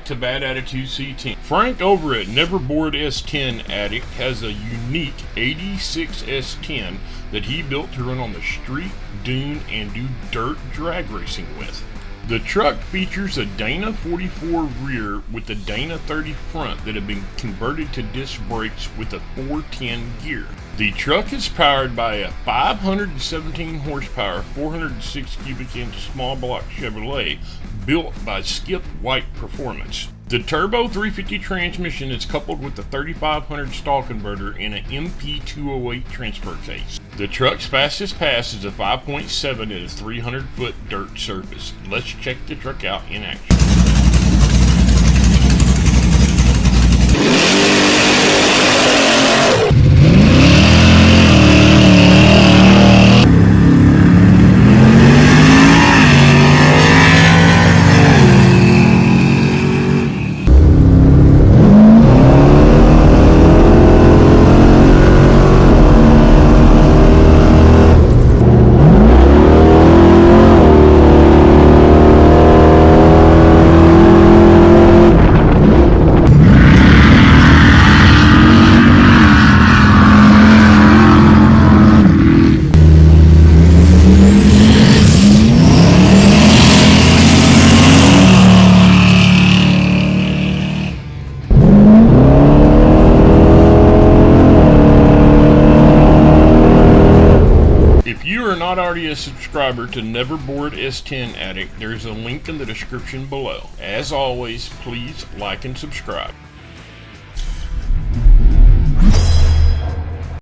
back to Bad Attitude C10. Frank over at Neverbored S10 Addict has a unique 86 S10 that he built to run on the street, dune, and do dirt drag racing with. The truck features a Dana 44 rear with a Dana 30 front that have been converted to disc brakes with a 410 gear. The truck is powered by a 517 horsepower, 406 cubic inch small block Chevrolet built by Skip White Performance. The turbo 350 transmission is coupled with a 3500 stall converter and an MP208 transfer case. The truck's fastest pass is a 5.7 at a 300-foot dirt surface. Let's check the truck out in action. If you are not already a subscriber to Neverbored S10 Addict, there's a link in the description below. As always, please like and subscribe.